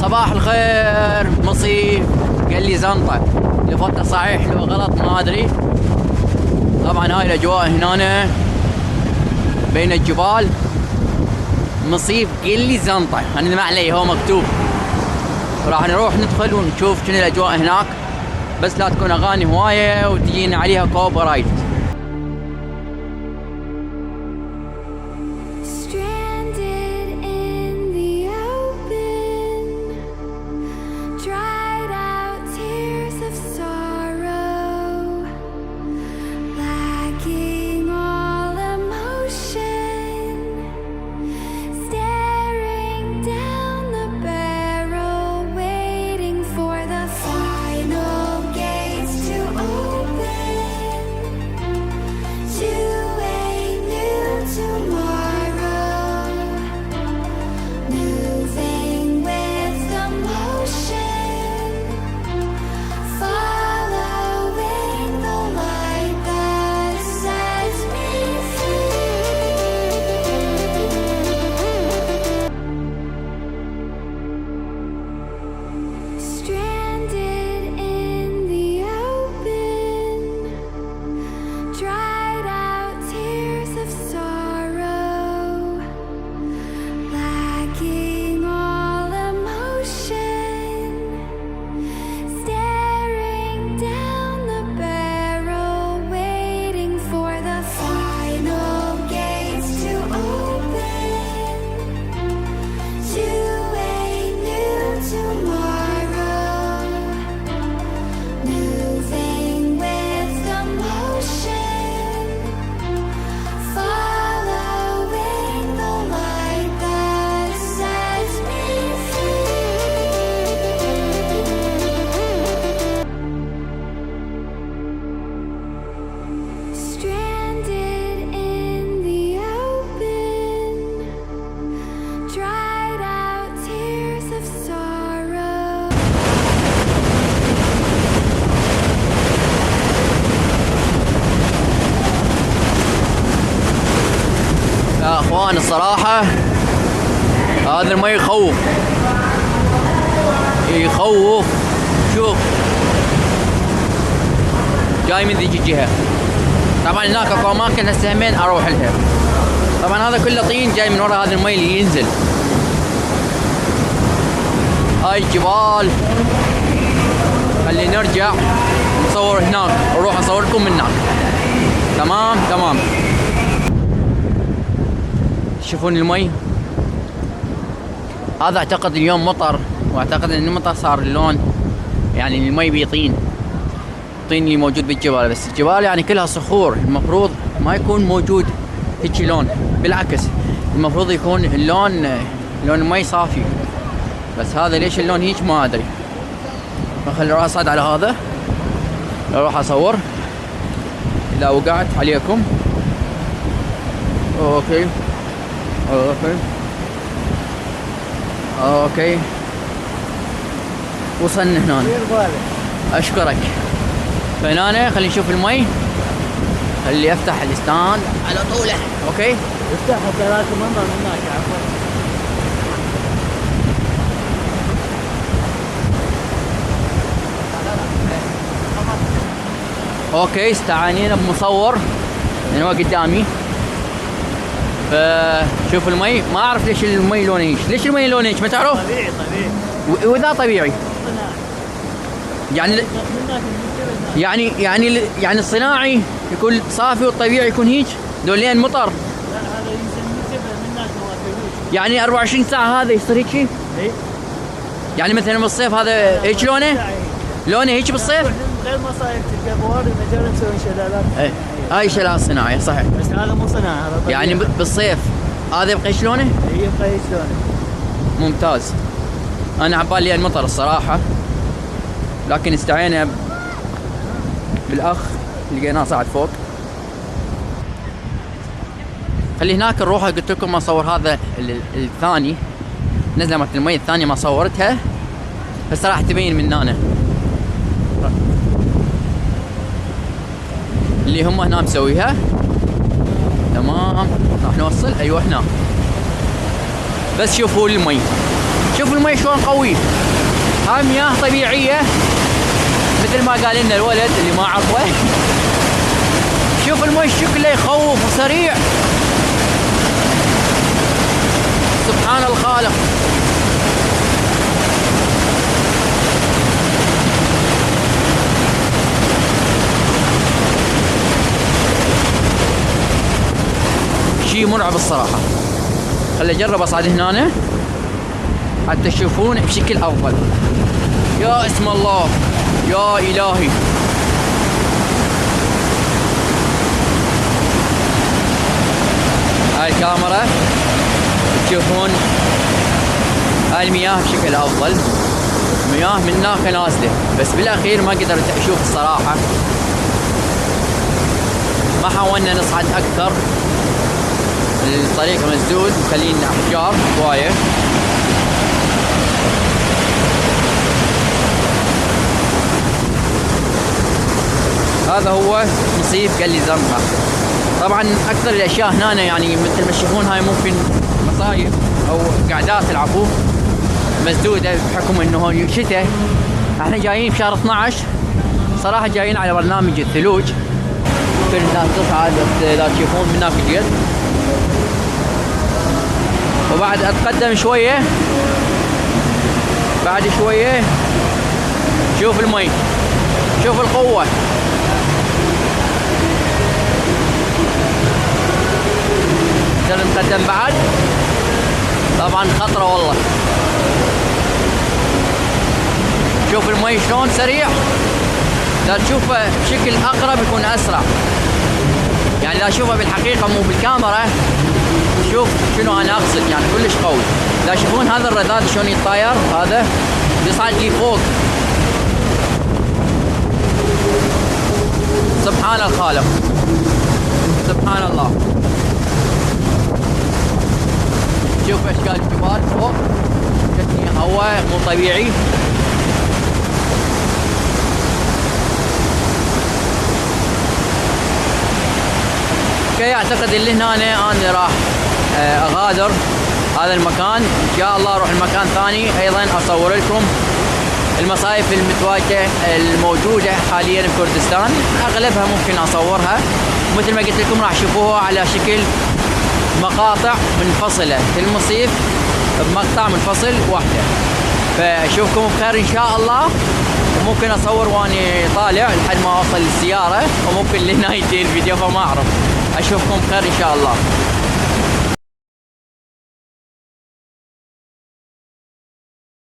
صباح الخير. مصيف قال لي زنطة، لفظته صحيح لو غلط ما ادري. طبعا هاي الاجواء هنا بين الجبال. مصيف قال لي زنطة، انا ما علي هو مكتوب. راح نروح ندخل ونشوف شنو الاجواء هناك، بس لا تكون اغاني هواية وتجينا عليها كوبي رايت. يا اخوان الصراحة هذا المي يخوف يخوف. شوف جاي من ذيك الجهة. طبعا هناك اكو اماكن هسه همين اروح لها. طبعا هذا كله طين جاي من وراء هذا المي اللي ينزل. هاي الجبال. خلي نرجع نصور هناك، اروح اصوركم من هناك. تمام تمام. تشوفون المي هذا اعتقد اليوم مطر، واعتقد ان المطر صار اللون يعني المي بيطين الطين اللي موجود بالجبال. بس الجبال يعني كلها صخور، المفروض ما يكون موجود هيك لون، بالعكس المفروض يكون اللون لون المي صافي. بس هذا ليش اللون هيك ما ادري. فخلي اروح اصعد على هذا، اروح اصور اذا وقعت عليكم. اوكي اوكي اوكي وصلنا هنا. اشكرك. فهنا خلينا نشوف المي. خلي افتح الاستاند على طوله. اوكي افتح حتى راك منظر من هناك. عفوا اوكي استعانينا بمصور يعني هو قدامي. فشوف المي. ما اعرف ليش المي لونه هيك. ليش المي لونه هيك ما تعرف؟ طبيعي طبيعي. واذا طبيعي يعني الصناعي يكون صافي والطبيعي يكون هيك. دولين مطر. لا هذا ينزل من الجبل من هناك ما فيهوش. يعني 24 ساعة هذا يصير هيك. اي يعني مثلا بالصيف هذا هيك لونه؟ لونه هيك بالصيف؟ غير مصايب تلقى موارد مجال مسوي شلالات. اي هاي شلال صناعي صحيح. بس هذا مو صناعي هذا طبيعي. يعني بالصيف هذا يبقى ايش لونه؟ يبقى ايش لونه. ممتاز. انا عبالي المطر الصراحة، لكن استعينا بالاخ لقيناه صعد فوق. خلي هناك نروح. قلت لكم اصور هذا الثاني نزله مالت المي الثانية ما صورتها، بس راح تبين من هنا اللي هم هنا مسويها. تمام راح نوصل. ايوه هنا. بس شوفوا المي شوف المي شلون قوي، هاي مياه طبيعية مثل ما قال لنا الولد اللي ما عرفه. شوف المي شكله يخوف وسريع، سبحان الخالق. شيء مرعب الصراحة. خلي اجرب اصعد هنا حتى تشوفون بشكل افضل. يا اسم الله، يا الهي. هاي الكاميرا تشوفون هاي المياه بشكل افضل، مياه من هناك نازله، بس بالاخير ما قدرت اشوف الصراحه. ما حاولنا نصعد اكثر، الطريق مسدود مخلين احجار هوايه. هذا هو مصيف قال لي زرقاء. طبعا اكثر الاشياء هنا يعني مثل ما تشوفون هاي ممكن مصايف او قعدات العفو مسدوده بحكم انه شتاء. احنا جايين بشهر 12 صراحه، جايين على برنامج الثلوج. كل الناس تصعد لا تشوفون من هناك الجد. وبعد اتقدم شويه، بعد شويه شوف المي، شوف القوه. نقدم بعد، طبعا خطره والله. شوف المي شلون سريع، لا تشوفه بشكل اقرب يكون اسرع، يعني لا تشوفه بالحقيقه مو بالكاميرا. شوف شنو انا اقصد، يعني كلش قوي. لا تشوفون هذا الرذاذ شلون يطاير، هذا يصعد لي فوق. سبحان الخالق، سبحان الله. شوف اشكال الجبال فوق، جتني هواء مو طبيعي. اوكي، اعتقد اللي هنا انا راح اغادر هذا المكان، ان شاء الله اروح المكان ثاني ايضا اصور لكم المصايف المتواجهه الموجوده حاليا بكردستان. اغلبها ممكن اصورها، مثل ما قلت لكم راح تشوفوها على شكل مقاطع منفصله، كل مصيف بمقطع منفصل واحده. فاشوفكم بخير ان شاء الله، وممكن اصور واني طالع لحد ما اوصل للسياره، وممكن لنهايه الفيديو فما اعرف. اشوفكم بخير ان شاء الله.